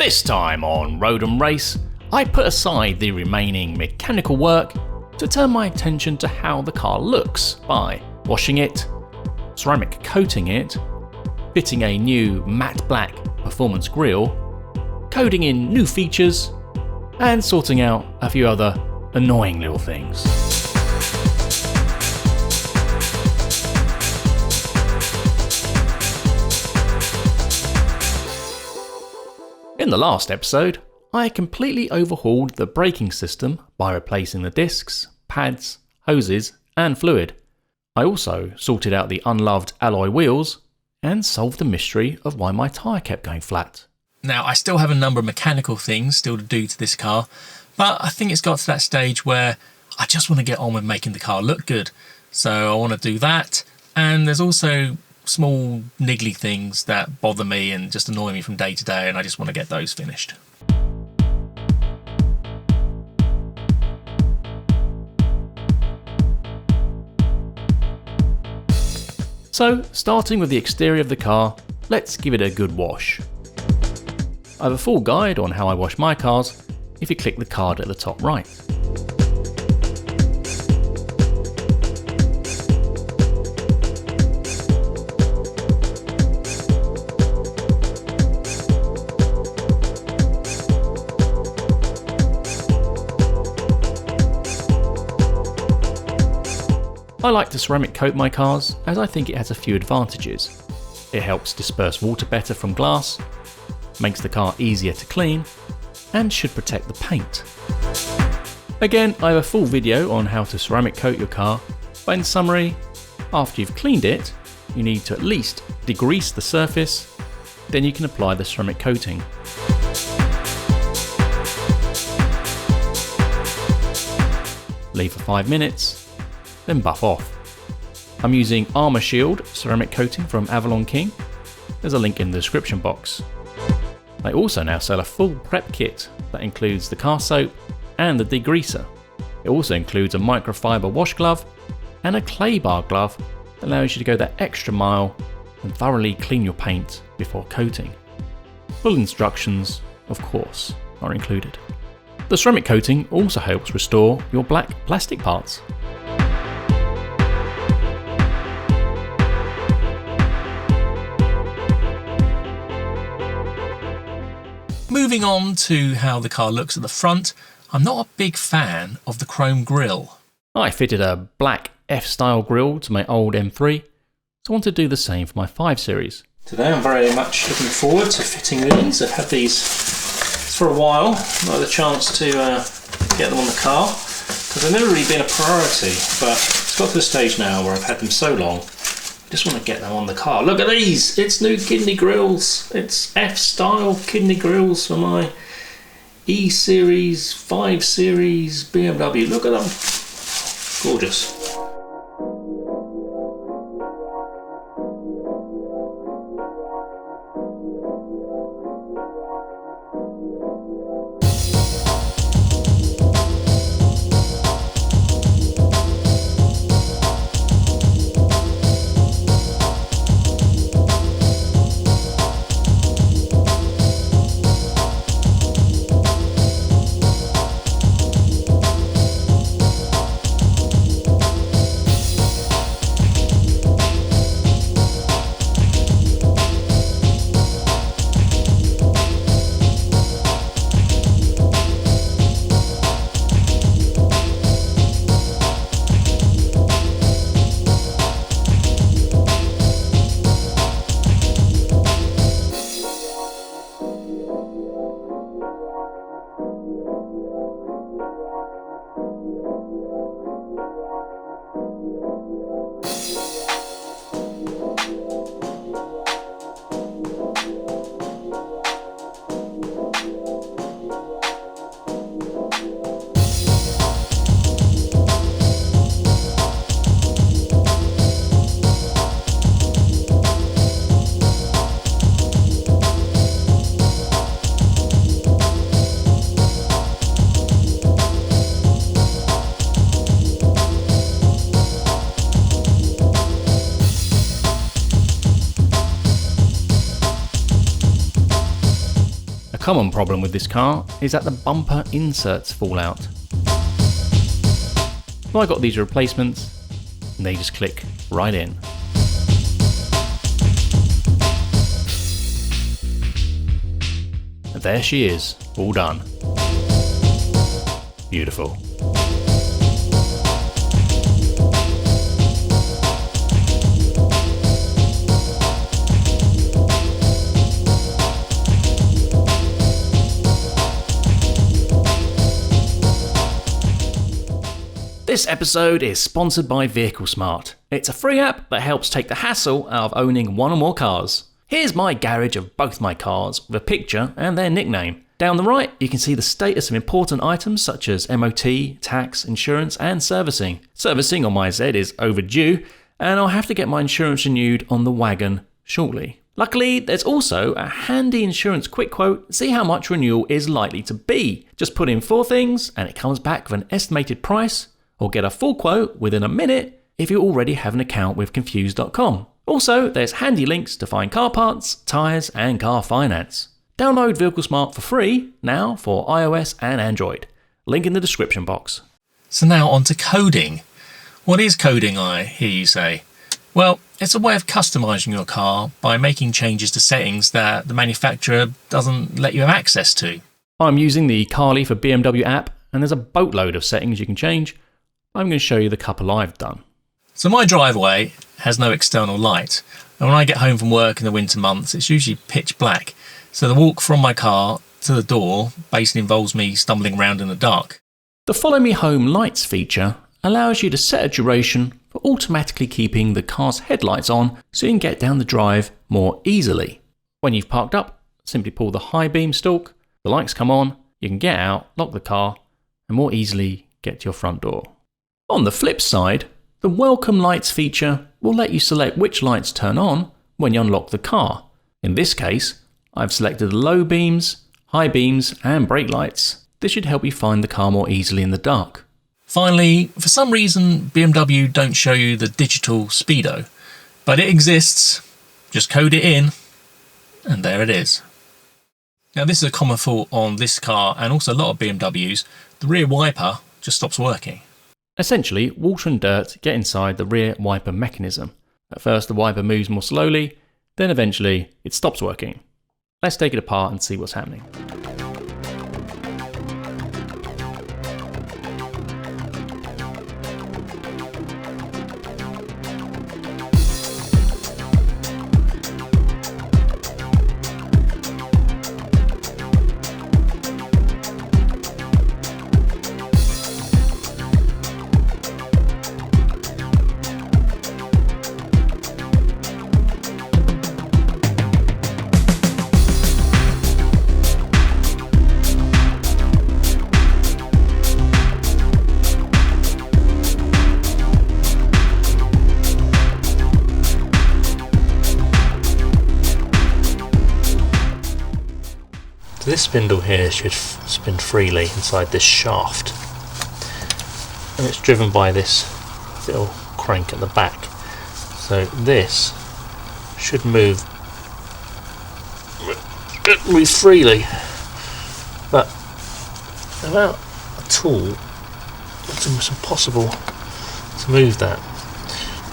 This time on Road and Race, I put aside the remaining mechanical work to turn my attention to how the car looks by washing it, ceramic coating it, fitting a new matte black performance grille, coding in new features, and sorting out a few other annoying little things. In the last episode, I completely overhauled the braking system by replacing the discs, pads, hoses, and fluid. I also sorted out the unloved alloy wheels and solved the mystery of why my tyre kept going flat. Now, I still have a number of mechanical things still to do to this car, but I think it's got to that stage where I just want to get on with making the car look good. So I want to do that, and there's also small niggly things that bother me and just annoy me from day to day, and I just want to get those finished. So, starting with the exterior of the car, let's give it a good wash. I have a full guide on how I wash my cars if you click the card at the top right. I like to ceramic coat my cars as I think it has a few advantages. It helps disperse water better from glass, makes the car easier to clean, and should protect the paint. Again, I have a full video on how to ceramic coat your car, but in summary, after you've cleaned it, you need to at least degrease the surface, then you can apply the ceramic coating. Leave for 5 minutes, then buff off. I'm using Armour Shield ceramic coating from Avalon King. There's a link in the description box. They also now sell a full prep kit that includes the car soap and the degreaser. It also includes a microfiber wash glove and a clay bar glove that allows you to go that extra mile and thoroughly clean your paint before coating. Full instructions, of course, are included. The ceramic coating also helps restore your black plastic parts. Moving on to how the car looks at the front, I'm not a big fan of the chrome grille. I fitted a black F-style grille to my old M3, so I want to do the same for my 5 Series. Today I'm very much looking forward to fitting these. I've had these for a while, not had a chance to get them on the car, because they've never really been a priority, but it's got to the stage now where I've had them so long, I just want to get them on the car. Look at these! It's new kidney grills. It's F-style kidney grills for my E-Series, 5 Series BMW. Look at them. Gorgeous. common problem with this car is that the bumper inserts fall out. So I got these replacements and they just click right in. And there she is, all done. Beautiful. This episode is sponsored by Vehicle Smart. It's a free app that helps take the hassle out of owning one or more cars. Here's my garage of both my cars with a picture and their nickname. Down the right, you can see the status of important items such as MOT, tax, insurance and servicing. Servicing on my Z is overdue and I'll have to get my insurance renewed on the wagon shortly. Luckily, there's also a handy insurance quick quote to see how much renewal is likely to be. Just put in 4 things and it comes back with an estimated price, or get a full quote within a minute if you already have an account with Confused.com. Also, there's handy links to find car parts, tyres and car finance. Download Vehicle Smart for free now for iOS and Android. Link in the description box. So now on to coding. What is coding, I hear you say? Well, it's a way of customising your car by making changes to settings that the manufacturer doesn't let you have access to. I'm using the Carly for BMW app and there's a boatload of settings you can change. I'm going to show you the couple I've done. So my driveway has no external light, and when I get home from work in the winter months it's usually pitch black, so the walk from my car to the door basically involves me stumbling around in the dark. The Follow Me Home Lights feature allows you to set a duration for automatically keeping the car's headlights on so you can get down the drive more easily. When you've parked up, simply pull the high beam stalk, the lights come on, you can get out, lock the car and more easily get to your front door. On the flip side, the Welcome Lights feature will let you select which lights turn on when you unlock the car. In this case, I've selected the low beams, high beams and brake lights. This should help you find the car more easily in the dark. Finally, for some reason BMW don't show you the digital speedo, but it exists. Just code it in and there it is. Now this is a common fault on this car and also a lot of BMWs. The rear wiper just stops working. Essentially, water and dirt get inside the rear wiper mechanism. At first the wiper moves more slowly, then eventually it stops working. Let's take it apart and see what's happening. This spindle here should spin freely inside this shaft, and it's driven by this little crank at the back, so this should move freely, but without a tool it's almost impossible to move that.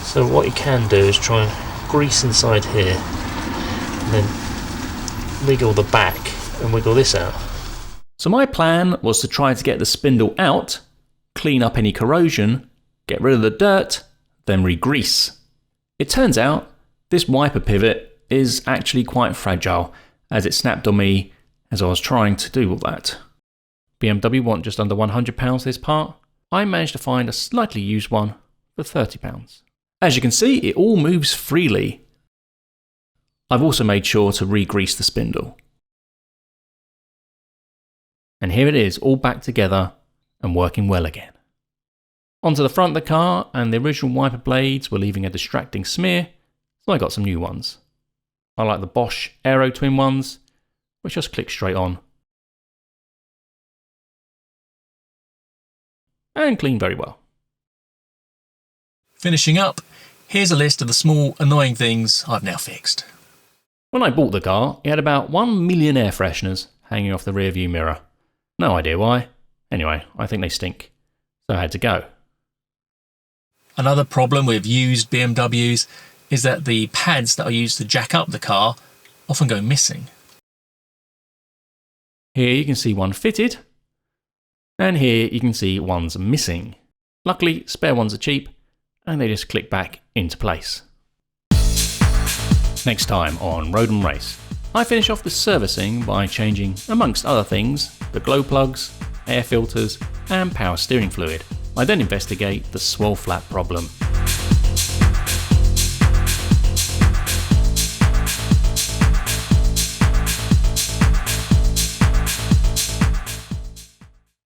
So what you can do is try and grease inside here and then wiggle the back and wiggle this out. So my plan was to try to get the spindle out, clean up any corrosion, get rid of the dirt, then re-grease. It turns out this wiper pivot is actually quite fragile as it snapped on me as I was trying to do all that. BMW want just under £100 this part. I managed to find a slightly used one for £30. As you can see, it all moves freely. I've also made sure to re-grease the spindle. And here it is, all back together and working well again. Onto the front of the car, and the original wiper blades were leaving a distracting smear, so I got some new ones. I like the Bosch Aero Twin ones, which just click straight on. And clean very well. Finishing up, here's a list of the small annoying things I've now fixed. When I bought the car, it had about 1 million air fresheners hanging off the rear view mirror. No idea why. Anyway, I think they stink. So I had to go. Another problem with used BMWs is that the pads that are used to jack up the car often go missing. Here you can see one fitted, and here you can see one's missing. Luckily, spare ones are cheap, and they just click back into place. Next time on Road and Race, I finish off the servicing by changing, amongst other things, the glow plugs, air filters, and power steering fluid. I then investigate the swirl flap problem.